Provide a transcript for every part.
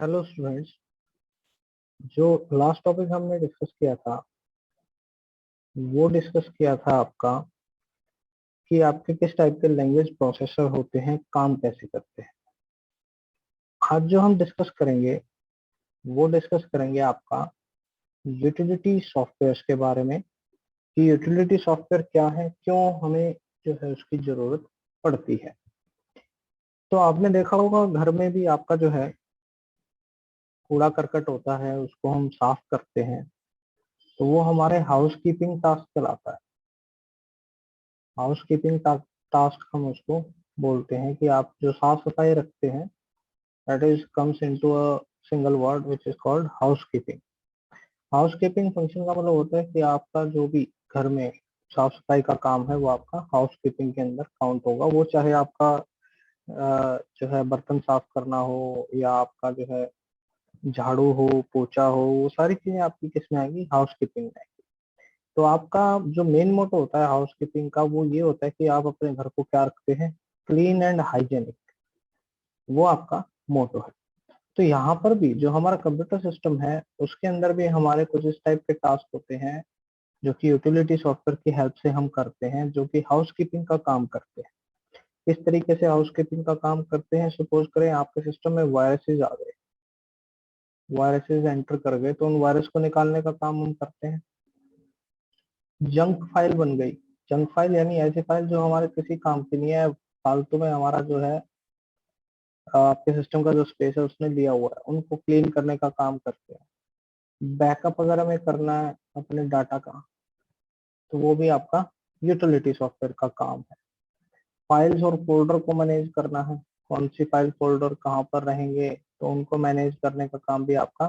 Hello students. जो last topic हमने discuss किया था वो डिस्कस किया था आपका कि आपके किस टाइप के लैंग्वेज प्रोसेसर होते हैं, काम कैसे करते हैं। आज जो हम डिस्कस करेंगे वो डिस्कस करेंगे आपका यूटिलिटी सॉफ्टवेयर्स के बारे में कि यूटिलिटी सॉफ्टवेयर क्या है, क्यों हमें जो है उसकी जरूरत पड़ती है। तो आपने देखा होगा घर में भी आपका जो है कूड़ा करकट होता है, उसको हम साफ करते हैं तो वो हमारे हाउस कीपिंग टास्क कहलाता है। हाउस कीपिंग टास्क हम उसको बोलते हैं कि आप जो साफ सफाई रखते हैं, that is comes into a single word which is called house keeping. House keeping function का मतलब होता है कि आपका जो भी घर में साफ सफाई का काम है वो आपका हाउस कीपिंग के अंदर काउंट होगा। वो चाहे आपका जो है बर्तन साफ करना हो या आपका जो है झाड़ू हो, पोछा हो, वो सारी चीजें आपकी किस में आएगी, हाउस कीपिंग में। तो आपका जो मेन मोटो होता है हाउस कीपिंग का वो ये होता है कि आप अपने घर को क्या रखते हैं, क्लीन एंड हाइजेनिक, वो आपका मोटो है। तो यहाँ पर भी जो हमारा कंप्यूटर सिस्टम है उसके अंदर भी हमारे कुछ इस टाइप के टास्क होते हैं जो कि यूटिलिटी सॉफ्टवेयर की हेल्प से हम करते हैं, जो कि हाउस कीपिंग का काम करते हैं। किस तरीके से हाउस कीपिंग का काम करते हैं, सपोज करें आपके सिस्टम में वायरसेस आ गए, वायरसेस एंटर कर गए तो उन वायरस को निकालने का काम हम करते हैं। जंक फाइल बन गई, जंक फाइल यानी ऐसी फाइल जो हमारे किसी काम की नहीं है, फालतू में हमारा जो है आपके सिस्टम का जो स्पेस है उसने लिया हुआ है, उनको क्लीन करने का काम करते हैं। बैकअप अगर हमें करना है अपने डाटा का तो वो भी आपका यूटिलिटी सॉफ्टवेयर का काम है। फाइल्स और फोल्डर को मैनेज करना है, कौन सी फाइल फोल्डर कहाँ पर रहेंगे तो उनको मैनेज करने का काम भी आपका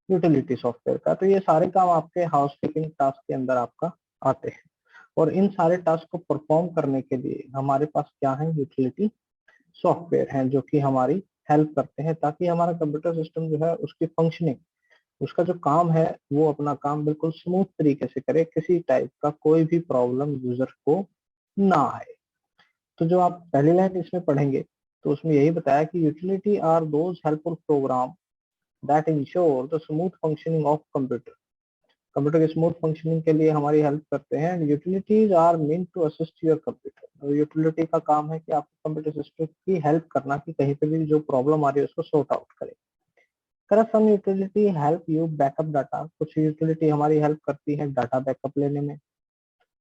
यूटिलिटी सॉफ्टवेयर का। तो ये सारे काम आपके हाउस कीपिंग टास्क के अंदर आपका आते हैं। और इन सारे टास्क को परफॉर्म करने के लिए हमारे पास क्या है, यूटिलिटी सॉफ्टवेयर हैं जो कि हमारी हेल्प करते हैं ताकि हमारा कंप्यूटर सिस्टम जो है उसकी फंक्शनिंग, उसका जो काम है वो अपना काम बिल्कुल स्मूथ तरीके से करे, किसी टाइप का कोई भी प्रॉब्लम यूजर को ना आए। तो जो आप पहली लाइन इसमें पढ़ेंगे तो उसमें यही बताया कि utility are those helpful program that ensure the smooth functioning of computer. Computer की स्मूथ फंक्शनिंग के लिए हमारी हेल्प करते हैं। Utilities are mean to assist your computer. Utility का काम है कि आपके कंप्यूटर सिस्टम की हेल्प करना कि कहीं पे भी जो प्रॉब्लम आ रही है उसको सॉर्ट आउट करे। कर some utility help you backup data, कुछ यूटिलिटी हमारी हेल्प करती है डाटा बैकअप लेने में।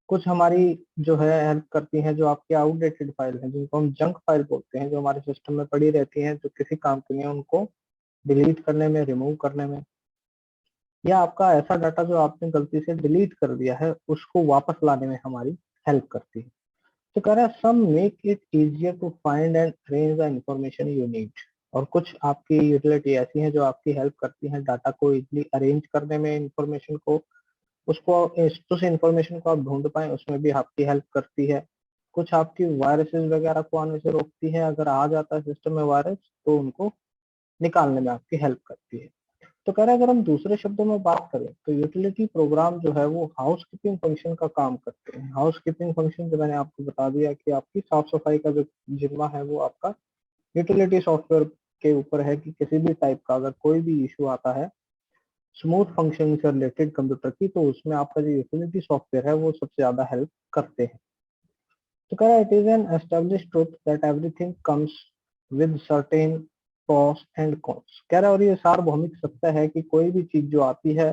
कुछ हमारी जो है हेल्प करती हैं जो आपकी आउटडेटेड फाइल है, जिनको हम जंक फाइल बोलते हैं, जो हमारे सिस्टम में पड़ी रहती हैं, जो किसी काम की नहीं है, उनको डिलीट करने में, रिमूव करने में। या आपका ऐसा डाटा जो आपने गलती से डिलीट कर दिया है उसको वापस लाने में हमारी हेल्प करती है। तो कह रहा है some make it easier to find and arrange the information you need. और कुछ आपकी यूटिलिटी ऐसी हैं जो आपकी हेल्प करती हैं डाटा को इजिली अरेंज करने में, इंफॉर्मेशन को, उसको उस इंफॉर्मेशन को आप ढूंढ पाए उसमें भी आपकी हेल्प करती है। कुछ आपकी वायरसेस वगैरह को आने से रोकती है, अगर आ जाता है सिस्टम में वायरस तो उनको निकालने में आपकी हेल्प करती है। तो कह रहे हैं अगर हम दूसरे शब्दों में बात करें तो यूटिलिटी प्रोग्राम जो है वो हाउस कीपिंग फंक्शन का काम करते हैं। हाउस कीपिंग फंक्शन जो मैंने आपको बता दिया कि आपकी साफ सफाई का जो जिम्मा है वो आपका यूटिलिटी सॉफ्टवेयर के ऊपर है कि किसी भी टाइप का अगर कोई भी इशू आता है स्मूथ फंक्शन से रिलेटेड कंप्यूटर की, तो उसमें आपका जो यूटिलिटी सॉफ्टवेयर है वो सबसे ज्यादा हेल्प करते हैं। तो कह रहा है it is an establish truth that everything comes with certain pros and cons. कह रहा है और ये सार्वभौमिक सत्य है कि कोई भी चीज जो आती है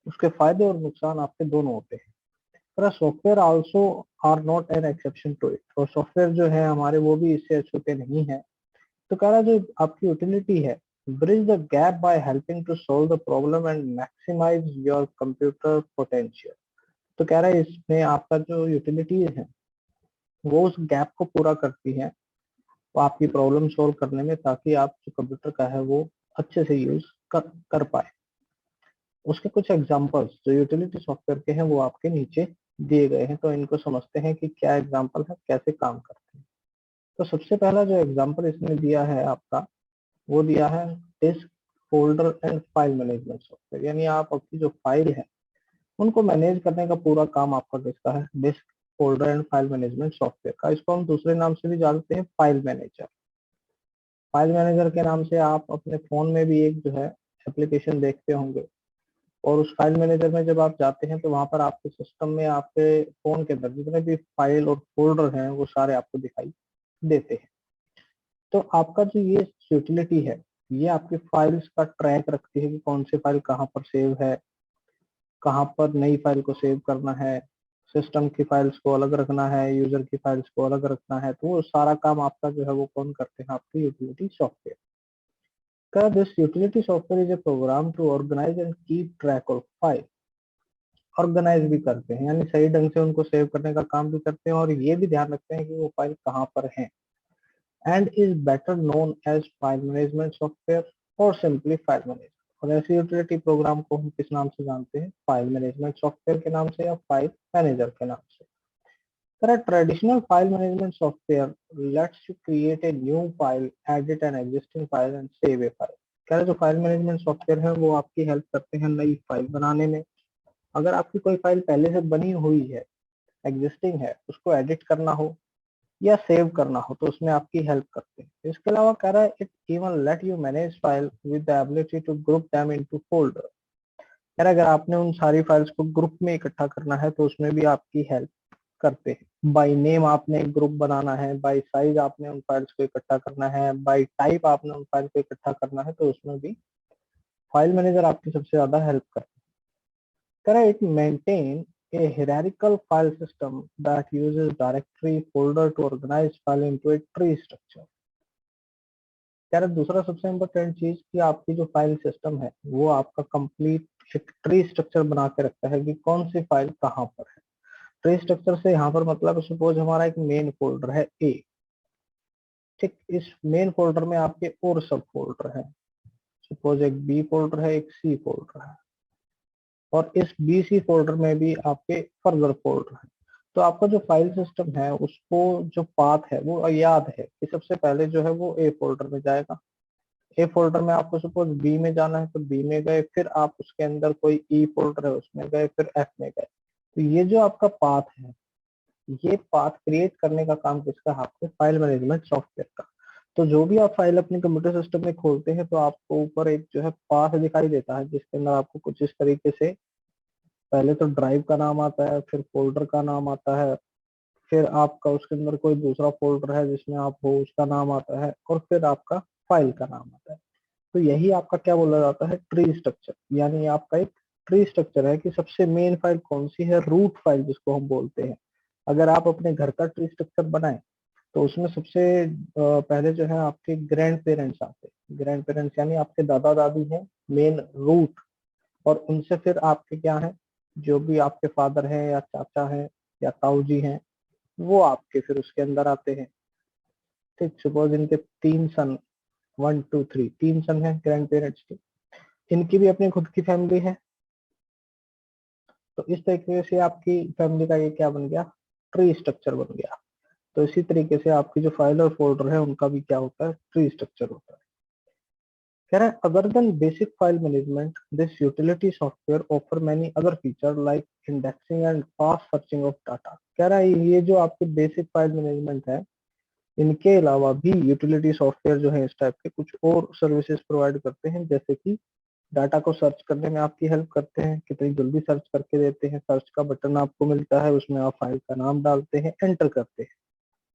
उसके फायदे और नुकसान आपके दोनों होते हैं। पर software also are not an exception to it. और सॉफ्टवेयर जो है हमारे वो भी इससे अछूते नहीं है। तो कह रहा है जो आपकी यूटिलिटी है, bridge the gap by helping to solve the problem and maximise your computer potential. तो कह रहा है इसमें आपका जो यूटिलिटीज है वो उस गैप को पूरा करती है वो आपकी प्रॉब्लम सॉल्व करने में, ताकि आप जो कंप्यूटर का है वो अच्छे से यूज कर पाए। उसके कुछ एग्जांपल्स जो यूटिलिटी सॉफ्टवेयर के हैं वो आपके नीचे दिए गए हैं, तो इनको समझते हैं कि क्या एग्जांपल है, कैसे काम करते हैं। तो सबसे पहला जो एग्जांपल इसने दिया है आपका वो दिया है disk folder and file management software. यानी आप आपकी जो फाइल है उनको मैनेज करने का पूरा काम आपका किसका है, disk folder and file management software का। इसको हम दूसरे नाम से भी जानते हैं फाइल मैनेजर। फाइल मैनेजर के नाम से आप अपने फोन में भी एक जो है एप्लीकेशन देखते होंगे, और उस फाइल मैनेजर में जब आप जाते हैं तो वहां पर आपके सिस्टम में आपके फोन के अंदर जितने भी फाइल और फोल्डर हैं वो सारे आपको दिखाई देते हैं। तो आपका जो ये यूटिलिटी है ये आपकी फाइल्स का ट्रैक रखती है कि कौन सी फाइल कहाँ पर सेव है, कहाँ पर नई फाइल को सेव करना है, सिस्टम की फाइल्स को अलग रखना है, यूजर की फाइल्स को अलग रखना है। तो वो सारा काम आपका जो है वो कौन करते हैं, आपकी यूटिलिटी सॉफ्टवेयर का। This utility software is a program to organise and keep track of file. Organise भी करते हैं यानी सही ढंग से उनको सेव करने का काम भी करते हैं, और ये भी ध्यान रखते हैं कि वो फाइल कहाँ पर है। And is better known as file management software और सिंपली फाइल मैनेजर। और ऐसे यूटिलिटी प्रोग्राम को हम किस नाम से जानते हैं, फाइल मैनेजमेंट सॉफ्टवेयर के नाम से या फाइल मैनेजर के नाम से। तर a traditional file management software lets you create a new file, edit an existing file and save a file। कह रहे जो फाइल मैनेजमेंट सॉफ्टवेयर है वो आपकी हेल्प करते हैं नई फाइल बनाने में। अगर आपकी कोई फाइल पहले से बनी हुई है, एग्जिस्टिंग है, उसको एडिट करना हो या सेव करना हो तो उसमें आपकी हेल्प करते हैं। इसके अलावा कह रहा है it even let you manage file with the ability to group them into folder. कह रहा है अगर आपने उन सारी फाइल्स को ग्रुप में इकट्ठा करना है तो उसमें भी आपकी हेल्प करते हैं। बाय नेम आपने एक ग्रुप बनाना है, बाय साइज आपने उन फाइल्स को इकट्ठा करना है, बाय टाइप आपने उन फाइल को इकट्ठा करना है, तो उसमें भी फाइल मैनेजर आपकी सबसे ज्यादा हेल्प करता है। करें it maintain a hierarchical file system that uses directory folder to organize file into a tree structure। कह रहे दूसरा सबसे इम्पोर्टेंट चीज कि आपकी जो फाइल सिस्टम है वो आपका कंप्लीट एक ट्री स्ट्रक्चर बना के रखता है कि कौन सी फाइल कहाँ पर है। ट्री स्ट्रक्चर से यहाँ पर मतलब सपोज हमारा एक मेन फोल्डर है ए, ठीक, इस मेन फोल्डर में आपके और सब फोल्डर है, सपोज एक बी फोल्डर है, एक सी फोल्डर है, और इस बी सी फोल्डर में भी आपके फर्दर फोल्डर है। तो आपका जो फाइल सिस्टम है उसको जो पाथ है वो याद है कि सबसे पहले जो है वो ए फोल्डर में जाएगा। ए फोल्डर में आपको सपोज बी में जाना है तो बी में गए, फिर आप उसके अंदर कोई ई फोल्डर है उसमें गए, फिर एफ में गए। तो ये जो आपका पाथ है ये पाथ क्रिएट करने का काम किसका, आपके फाइल मैनेजमेंट सॉफ्टवेयर का। तो जो भी आप फाइल अपने कंप्यूटर सिस्टम में खोलते हैं तो आपको ऊपर एक जो है पाथ दिखाई देता है जिसके अंदर आपको कुछ इस तरीके से पहले तो ड्राइव का नाम आता है, फिर फोल्डर का नाम आता है, फिर आपका उसके अंदर कोई दूसरा फोल्डर है जिसमें आप हो उसका नाम आता है, और फिर आपका फाइल का नाम आता है। तो यही आपका क्या बोला जाता है, ट्री स्ट्रक्चर। यानी आपका एक ट्री स्ट्रक्चर है कि सबसे मेन फाइल कौन सी है, रूट फाइल जिसको हम बोलते हैं। अगर आप अपने घर का ट्री स्ट्रक्चर बनाएं तो उसमें सबसे पहले जो है आपके ग्रैंड पेरेंट्स आते हैं। ग्रैंड पेरेंट्स यानी आपके दादा दादी हैं मेन रूट, और उनसे फिर आपके क्या है, जो भी आपके फादर हैं या चाचा हैं या ताऊ जी हैं वो आपके फिर उसके अंदर आते हैं। ठीक, सपोज इनके तीन सन, 1 2 3 तीन सन है ग्रैंड पेरेंट्स के, इनकी भी अपनी खुद की फैमिली है। तो इस तरीके से आपकी फैमिली का ये क्या बन गया, ट्री स्ट्रक्चर बन गया। तो इसी तरीके से आपकी जो फाइल और फोल्डर है उनका भी क्या होता है, ट्री स्ट्रक्चर होता है। कह रहा है other than basic file management this utility software offer many other feature like indexing and fast searching of data. कह रहा है ये जो आपके बेसिक फाइल मैनेजमेंट है इनके अलावा भी यूटिलिटी सॉफ्टवेयर जो है इस टाइप के कुछ और सर्विसेज प्रोवाइड करते हैं, जैसे कि डाटा को सर्च करने में आपकी हेल्प करते हैं, कितनी जल्दी सर्च करके देते हैं। सर्च का बटन आपको मिलता है, उसमें आप फाइल का नाम डालते हैं, एंटर करते हैं।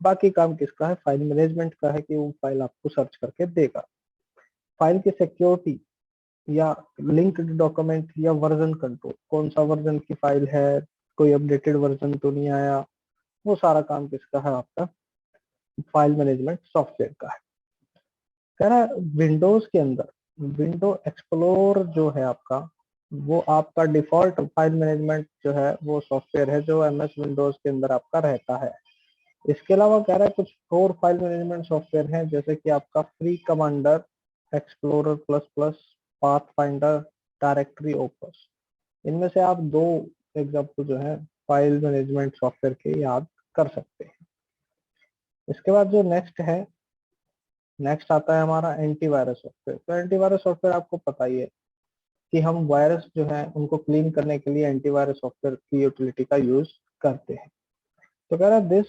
बाकी काम किसका है, फाइल मैनेजमेंट का है कि वो फाइल आपको सर्च करके देगा। फाइल की सिक्योरिटी या लिंक्ड डॉक्यूमेंट या वर्जन कंट्रोल, कौन सा वर्जन की फाइल है, कोई अपडेटेड वर्जन तो नहीं आया, वो सारा काम किसका है, आपका फाइल मैनेजमेंट सॉफ्टवेयर का है। कह रहा है विंडोज के अंदर विंडो एक्सप्लोर जो है आपका वो आपका डिफॉल्ट फाइल मैनेजमेंट जो है वो सॉफ्टवेयर है जो एमएस विंडोज के अंदर आपका रहता है। इसके अलावा कह रहा है कुछ और फाइल मैनेजमेंट सॉफ्टवेयर हैं जैसे कि आपका free commander, explorer plus plus, path finder, directory opus. इनमें से आप दो एग्जाम्पल जो है फाइल मैनेजमेंट सॉफ्टवेयर के याद कर सकते हैं। इसके बाद जो नेक्स्ट आता है हमारा एंटीवायरस सॉफ्टवेयर। तो एंटीवायरस सॉफ्टवेयर आपको पता ही है कि हम वायरस जो है उनको क्लीन करने के लिए एंटीवायरस सॉफ्टवेयर की यूटिलिटी का यूज करते हैं। तो कह रहा है this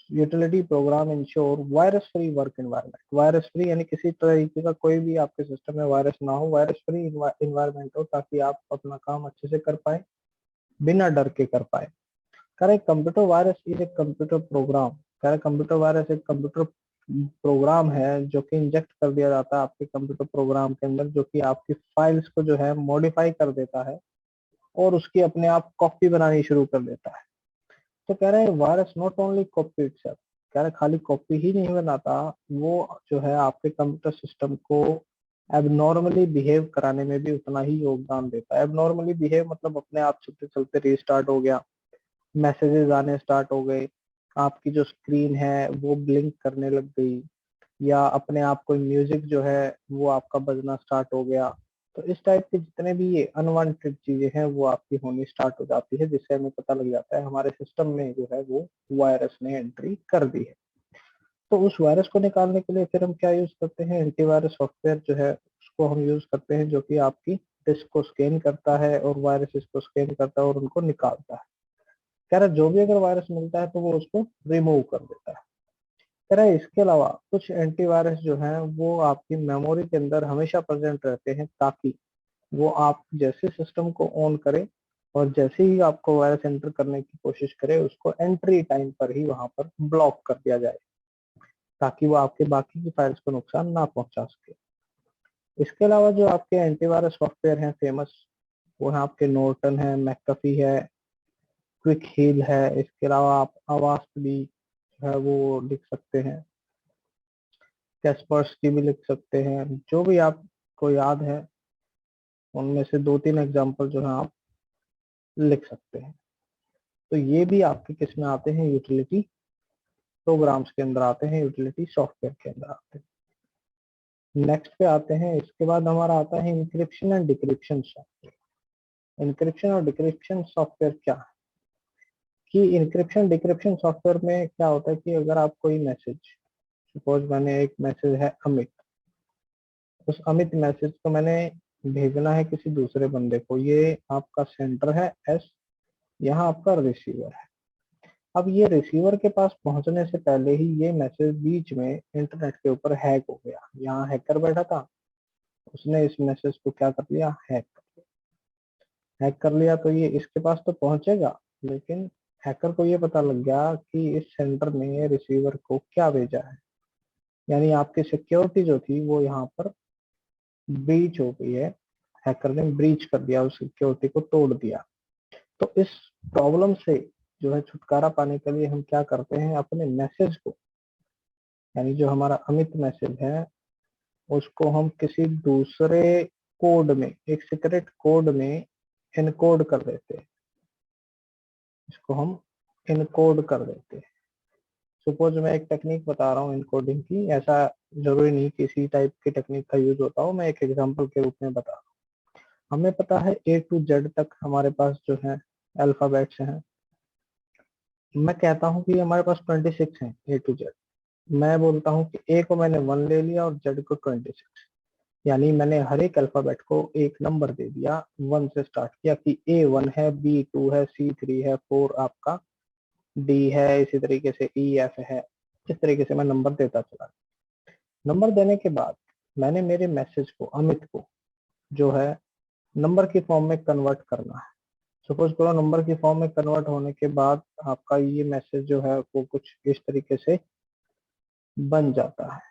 utility programme ensure virus free work environment. Virus free यानी किसी तरीके का कोई भी आपके सिस्टम में वायरस ना हो, वायरस फ्री इन्वायरमेंट हो, ताकि आप अपना काम अच्छे से कर पाए, बिना डर के कर पाए। कह रहे computer virus is a computer program. कह रहे कंप्यूटर वायरस एक कंप्यूटर प्रोग्राम है जो कि इंजेक्ट कर दिया जाता है आपके कंप्यूटर प्रोग्राम के अंदर, जो कि आपकी फाइल्स को जो है मॉडिफाई कर देता है और उसकी अपने आप कॉपी बनानी शुरू कर देता है। तो कह रहे हैं virus not only copy itself, कह रहे खाली कॉपी ही नहीं बनाता, वो जो है आपके कंप्यूटर सिस्टम को एबनॉर्मली बिहेव कराने में भी उतना ही योगदान देता है। एबनॉर्मली बिहेव मतलब अपने आप चलते चलते रीस्टार्ट हो गया, मैसेजेस आने स्टार्ट हो गए, आपकी जो स्क्रीन है वो ब्लिंक करने लग गई, या अपने आप कोई म्यूजिक जो है वो आपका बजना स्टार्ट हो गया। तो इस टाइप के जितने भी ये अनवांटेड चीजें हैं वो आपकी होनी स्टार्ट हो जाती है, जिससे हमें पता लग जाता है हमारे सिस्टम में जो है वो वायरस ने एंट्री कर दी है। तो उस वायरस को निकालने के लिए फिर हम क्या यूज करते हैं, एंटीवायरस सॉफ्टवेयर जो है उसको हम यूज करते हैं, जो कि आपकी डिस्क को स्कैन करता है और वायरस को स्कैन करता है और उनको निकालता है। कह रहा जो भी अगर वायरस मिलता है तो वो उसको रिमूव कर देता है। कह रहा इसके अलावा कुछ एंटीवायरस जो हैं वो आपकी मेमोरी के अंदर हमेशा प्रेजेंट रहते हैं, ताकि वो आप जैसे सिस्टम को ऑन करे और जैसे ही आपको वायरस एंटर करने की कोशिश करे उसको एंट्री टाइम पर ही वहां पर ब्लॉक कर दिया जाए, ताकि वो आपके बाकी की फाइल्स को नुकसान ना पहुंचा सके। इसके अलावा जो आपके एंटीवायरस सॉफ्टवेयर हैं फेमस, वो है आपके नॉर्टन है, मैकअफी है, क्विक हील है। इसके अलावा आप अवास्ट भी है वो लिख सकते हैं, कैस्पर्स की भी लिख सकते हैं, जो भी आपको याद है उनमें से 2-3 एग्जांपल जो है आप लिख सकते हैं। तो ये भी आपके किस में आते हैं, यूटिलिटी प्रोग्राम्स के अंदर आते हैं, यूटिलिटी सॉफ्टवेयर के अंदर आते हैं। नेक्स्ट पे आते हैं, इसके बाद हमारा आता है encryption and decryption software. Encryption और डिक्रिप्शन सॉफ्टवेयर क्या है कि इंक्रिप्शन डिक्रिप्शन सॉफ्टवेयर में क्या होता है कि अगर आप कोई मैसेज, सपोज मैंने एक मैसेज है अमित, उस अमित मैसेज को मैंने भेजना है किसी दूसरे बंदे को, ये आपका सेंडर है एस, यहाँ आपका रिसीवर है। अब ये रिसीवर के पास पहुंचने से पहले ही ये मैसेज बीच में इंटरनेट के ऊपर हैक हो गया, यहाँ हैकर बैठा था, उसने इस मैसेज को क्या कर लिया, हैक कर लिया। तो ये इसके पास तो पहुंचेगा, लेकिन हैकर को ये पता लग गया कि इस सेंडर ने रिसीवर को क्या भेजा है, यानी आपकी सिक्योरिटी जो थी वो यहाँ पर ब्रीच हो गई है, हैकर ने ब्रीच कर दिया, उस सिक्योरिटी को तोड़ दिया। तो इस प्रॉब्लम से जो है छुटकारा पाने के लिए हम क्या करते हैं, अपने मैसेज को, यानी जो हमारा अमित मैसेज है उसको हम किसी दूसरे कोड में, एक सीक्रेट कोड में इनकोड कर देते हैं, इसको हम इनकोड कर देते हैं। सपोज मैं एक टेक्निक बता रहा हूँ इनकोडिंग की, ऐसा जरूरी नहीं कि इसी टाइप की टेक्निक का यूज होता हो, मैं एक एग्जांपल के रूप में बता रहा हूँ। हमें पता है ए टू जेड तक हमारे पास जो है अल्फाबेट्स हैं। मैं कहता हूँ कि हमारे पास 26 हैं ए टू जेड। मैं बोलता हूँ कि ए को मैंने 1 ले लिया और जेड को 26, यानी मैंने हर एक अल्फाबेट को एक नंबर दे दिया, 1 से स्टार्ट किया कि A1 है, B2 है, C3 है, 4 आपका D है, इसी तरीके से EF है। इस तरीके से मैं नंबर देता चला। नंबर देने के बाद मैंने मेरे मैसेज को, अमित को जो है नंबर की फॉर्म में कन्वर्ट करना है। सपोज करो नंबर की फॉर्म में कन्वर्ट होने के बाद आपका ये मैसेज जो है वो कुछ इस तरीके से बन जाता है।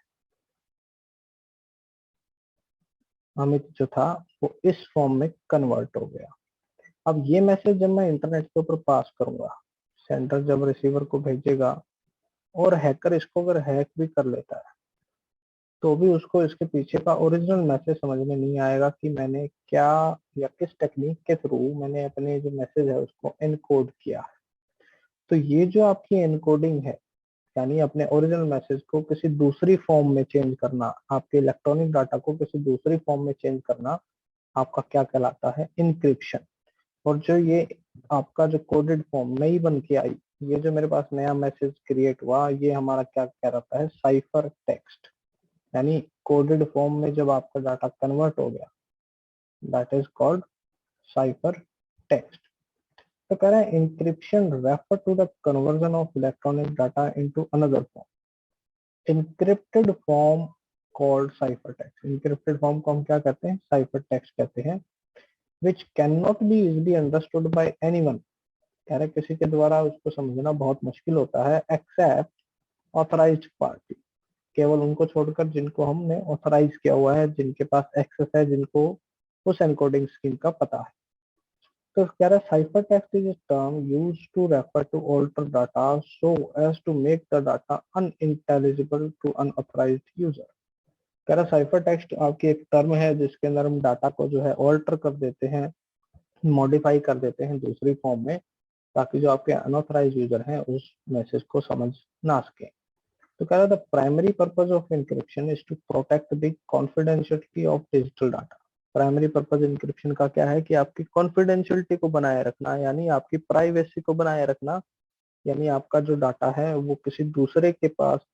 अमित जो था वो इस फॉर्म में कन्वर्ट हो गया। अब ये मैसेज जब मैं इंटरनेट के ऊपर पास करूंगा, सेंडर जब रिसीवर को भेजेगा, और हैकर इसको अगर हैक भी कर लेता है तो भी उसको इसके पीछे का ओरिजिनल मैसेज समझ में नहीं आएगा कि मैंने क्या या किस टेक्निक के थ्रू मैंने अपने जो मैसेज है उसको एनकोड किया है। तो ये जो आपकी एनकोडिंग है, यानी अपने ओरिजिनल मैसेज को किसी दूसरी फॉर्म में चेंज करना, आपके इलेक्ट्रॉनिक डाटा को किसी दूसरी फॉर्म में चेंज करना, आपका क्या कहलाता है, इंक्रिप्शन। और जो ये आपका जो कोडेड फॉर्म नई बन के आई, ये जो मेरे पास नया मैसेज क्रिएट हुआ, ये हमारा क्या कहलाता है, साइफर टेक्स्ट। यानी कोडेड फॉर्म में जब आपका डाटा कन्वर्ट हो गया, that is called cipher text. तो कह रहे हैं encryption refer to the conversion of electronic data into another form, encrypted form called cipher text. Encrypted form को हम क्या कहते हैं? साइफर टेक्स्ट कहते हैं। Which can not be easily understood by anyone, कह रहे किसी के द्वारा उसको समझना बहुत मुश्किल होता है, एक्सेप्ट ऑथराइज्ड पार्टी, केवल उनको छोड़कर जिनको हमने ऑथराइज किया हुआ है, जिनके पास एक्सेस है, जिनको उस एनकोडिंग स्कीम का पता है। तो कह रहा है cipher text is term used to refer to alter data so as to make the data unintelligible to unauthorised user. कह रहा साइफर टेक्स्ट आपकी एक टर्म है जिसके अंदर हम डाटा को जो है ऑल्टर कर देते हैं, मॉडिफाई कर देते हैं दूसरी फॉर्म में, ताकि जो आपके अनऑथराइज यूजर हैं उस मैसेज को समझ ना सके। तो कह रहा the primary purpose of encryption is to protect the confidentiality of digital data. Primary purpose encryption का क्या है कि आपकी कॉन्फिडेंशियलिटी को बनाए रखना, यानी आपकी प्राइवेसी को बनाए रखना, यानी आपका जो डाटा है वो किसी दूसरे के पास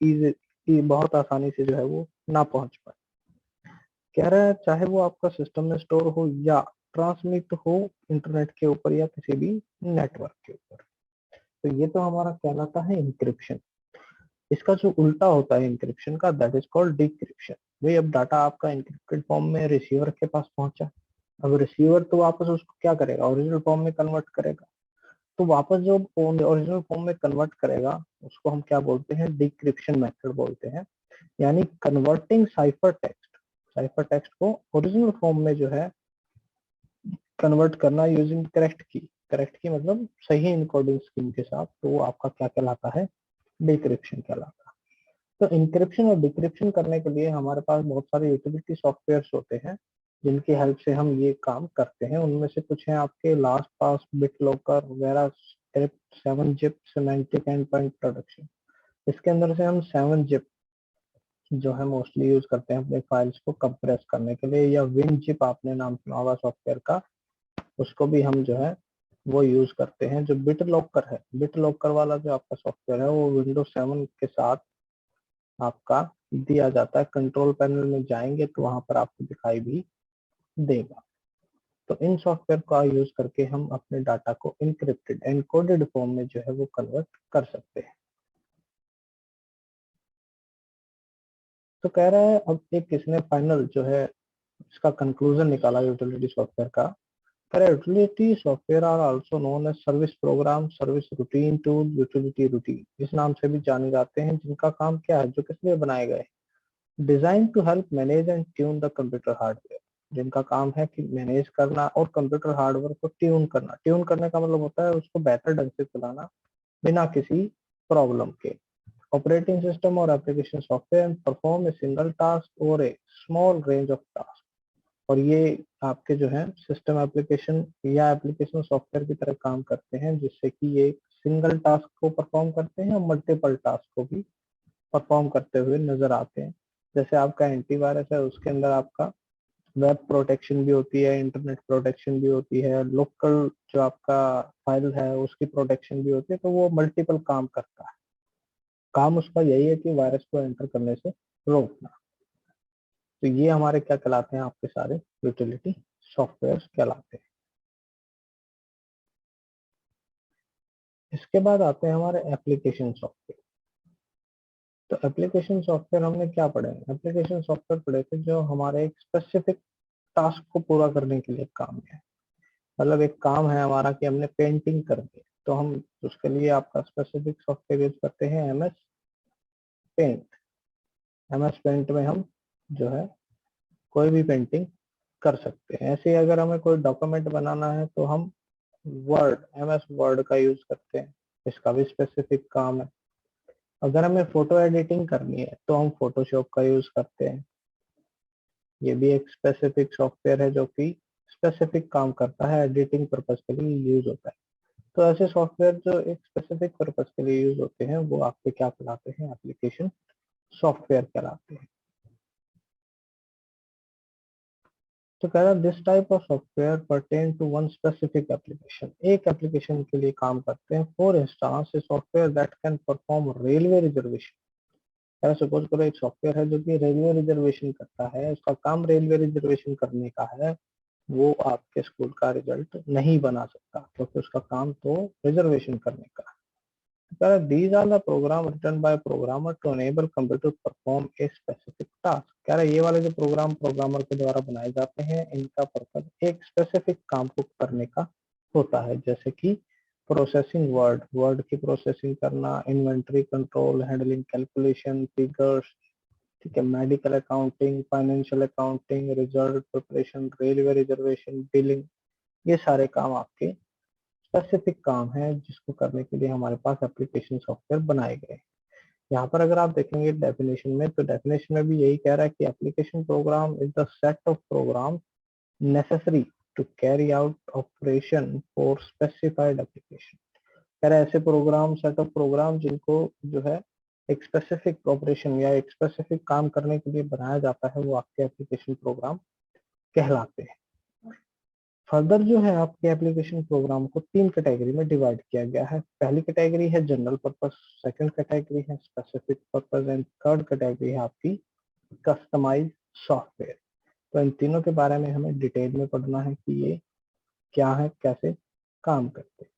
बहुत आसानी से जो है वो ना पहुंच पाए। कह रहा है चाहे वो आपका सिस्टम में स्टोर हो या ट्रांसमिट हो इंटरनेट के ऊपर या किसी भी नेटवर्क के ऊपर। तो ये तो हमारा कहलाता है इंक्रिप्शन। इसका जो उल्टा होता है इंक्रिप्शन का, दैट इज कॉल्ड डिक्रिप्शन। भाई अब डाटा आपका इंक्रिप्टेड फॉर्म में रिसीवर के पास पहुंचा, अब रिसीवर तो वापस उसको क्या करेगा? ओरिजिनल फॉर्म में कन्वर्ट करेगा। तो वापस जो ओरिजिनल फॉर्म में कन्वर्ट करेगा उसको हम क्या बोलते हैं? डिक्रिप्शन मेथड बोलते हैं, यानी कन्वर्टिंग साइफर टेक्स्ट को ओरिजिनल फॉर्म में जो है कन्वर्ट करना यूजिंग करेक्ट की मतलब सही इनकोडिंग स्कीम के साथ, तो वो आपका क्या कहलाता है? डिक्रिप्शन कहलाता है। तो इंक्रिप्शन और डिक्रिप्शन करने के लिए हमारे पास बहुत सारे यूटिलिटी सॉफ्टवेयर्स होते हैं जिनकी हेल्प से हम ये काम करते हैं। उनमें से कुछ हैं आपके लास्ट पास, बिट लॉकर वगैरह, script, 7-zip, semantic and point production. इसके अंदर से हम 7-zip जो है मोस्टली यूज करते हैं अपने फाइल्स को कंप्रेस करने के लिए, या WinZip आपने नाम सुना होगा सॉफ्टवेयर का, उसको भी हम जो है वो यूज करते हैं। जो बिट लॉकर है, बिट लॉकर वाला जो आपका सॉफ्टवेयर है वो विंडोज 7 के साथ आपका दिया जाता है। कंट्रोल पैनल में जाएंगे तो वहां पर आपको दिखाई भी देगा। तो इन सॉफ्टवेयर का यूज करके हम अपने डाटा को इनक्रिप्टेड एनकोडेड फॉर्म में जो है वो कन्वर्ट कर सकते हैं। तो कह रहा है अब एक किसने फाइनल जो है इसका कंक्लूजन निकाला यूटिलिटी सॉफ्टवेयर का। कह रहा है utility software are also known as service program, service routine tool, utility routine, इस नाम से भी जाने जाते हैं, जिनका काम क्या है? जो किस लिए बनाए गए? Design to help manage and tune the computer hardware, जिनका काम है कि मैनेज करना और कंप्यूटर हार्डवेयर को ट्यून करना। ट्यून करने का मतलब होता है उसको बेहतर ढंग से चलाना बिना किसी प्रॉब्लम के। ऑपरेटिंग सिस्टम और application software and perform a single task और ए स्मॉल रेंज ऑफ टास्क। और ये आपके जो है सिस्टम एप्लीकेशन या एप्लीकेशन सॉफ्टवेयर की तरह काम करते हैं, जिससे कि ये सिंगल टास्क को परफॉर्म करते हैं और मल्टीपल टास्क को भी परफॉर्म करते हुए नजर आते हैं। जैसे आपका एंटीवायरस है, उसके अंदर आपका वेब प्रोटेक्शन भी होती है, इंटरनेट प्रोटेक्शन भी होती है, लोकल जो आपका फाइल है उसकी प्रोटेक्शन भी होती है। तो वो मल्टीपल काम करता है। काम उसका यही है कि वायरस को एंटर करने से रोकना। तो ये हमारे क्या कहलाते हैं? आपके सारे यूटिलिटी सॉफ्टवेयर कहलाते हैं। इसके बाद आते हैं हमारे एप्लीकेशन सॉफ्टवेयर। तो एप्लीकेशन सॉफ्टवेयर हमने क्या पढ़े? एप्लीकेशन सॉफ्टवेयर पढ़े थे जो हमारे एक स्पेसिफिक टास्क को पूरा करने के लिए काम है। मतलब एक काम है हमारा कि हमने पेंटिंग करनी है, तो हम उसके लिए आपका स्पेसिफिक सॉफ्टवेयर यूज करते हैं एमएस पेंट। एमएस पेंट में हम जो है कोई भी पेंटिंग कर सकते हैं। ऐसे ही अगर हमें कोई डॉक्यूमेंट बनाना है तो हम वर्ड, एमएस वर्ड का यूज करते हैं, इसका भी स्पेसिफिक काम है। अगर हमें फोटो एडिटिंग करनी है तो हम फोटोशॉप का यूज करते हैं। ये भी एक स्पेसिफिक सॉफ्टवेयर है जो कि स्पेसिफिक काम करता है, एडिटिंग पर्पज के लिए यूज होता है। तो ऐसे सॉफ्टवेयर जो एक स्पेसिफिक पर्पज के लिए यूज होते हैं वो आपके क्या कहलाते हैं? एप्लीकेशन सॉफ्टवेयर कहलाते हैं। तो कह रहा है this type of software pertain to one specific application, एक एप्लीकेशन के लिए काम करते हैं। For instance a software that can perform railway reservation. कह सपोज करो एक सॉफ्टवेयर है जो कि रेलवे रिजर्वेशन करता है, उसका काम रेलवे रिजर्वेशन करने का है। वो आपके स्कूल का रिजल्ट नहीं बना सकता, क्योंकि उसका काम तो रिजर्वेशन करने का है। These are the program written by programmer to enable computer to perform a specific task। कह रहा है ये वाले जो प्रोग्राम प्रोग्रामर के द्वारा बनाए जाते हैं, इनका पर्पज एक स्पेसिफिक काम को करने का होता है, जैसे कि प्रोसेसिंग वर्ड की प्रोसेसिंग करना, inventory control, handling calculation, figures, ठीक है, medical accounting, financial accounting, result preparation, railway reservation, billing, ये सारे काम आपके स्पेसिफिक काम है जिसको करने के लिए हमारे पास एप्लीकेशन सॉफ्टवेयर बनाए गए। यहाँ पर अगर आप देखेंगे डेफिनेशन में, तो डेफिनेशन में भी यही कह रहा है कि application program is the set of program necessary to carry out operation for specified application. कह रहा है ऐसे प्रोग्राम, सेट ऑफ प्रोग्राम जिनको जो है एक स्पेसिफिक ऑपरेशन या एक स्पेसिफिक काम करने के लिए बनाया जाता है, वो आपके एप्लीकेशन प्रोग्राम कहलाते हैं। फर्दर जो है आपके एप्लीकेशन प्रोग्राम को 3 कैटेगरी में डिवाइड किया गया है। पहली कैटेगरी है जनरल पर्पस, सेकंड कैटेगरी है specific purpose and third category है आपकी कस्टमाइज सॉफ्टवेयर। तो इन तीनों के बारे में हमें डिटेल में पढ़ना है कि ये क्या है, कैसे काम करते हैं।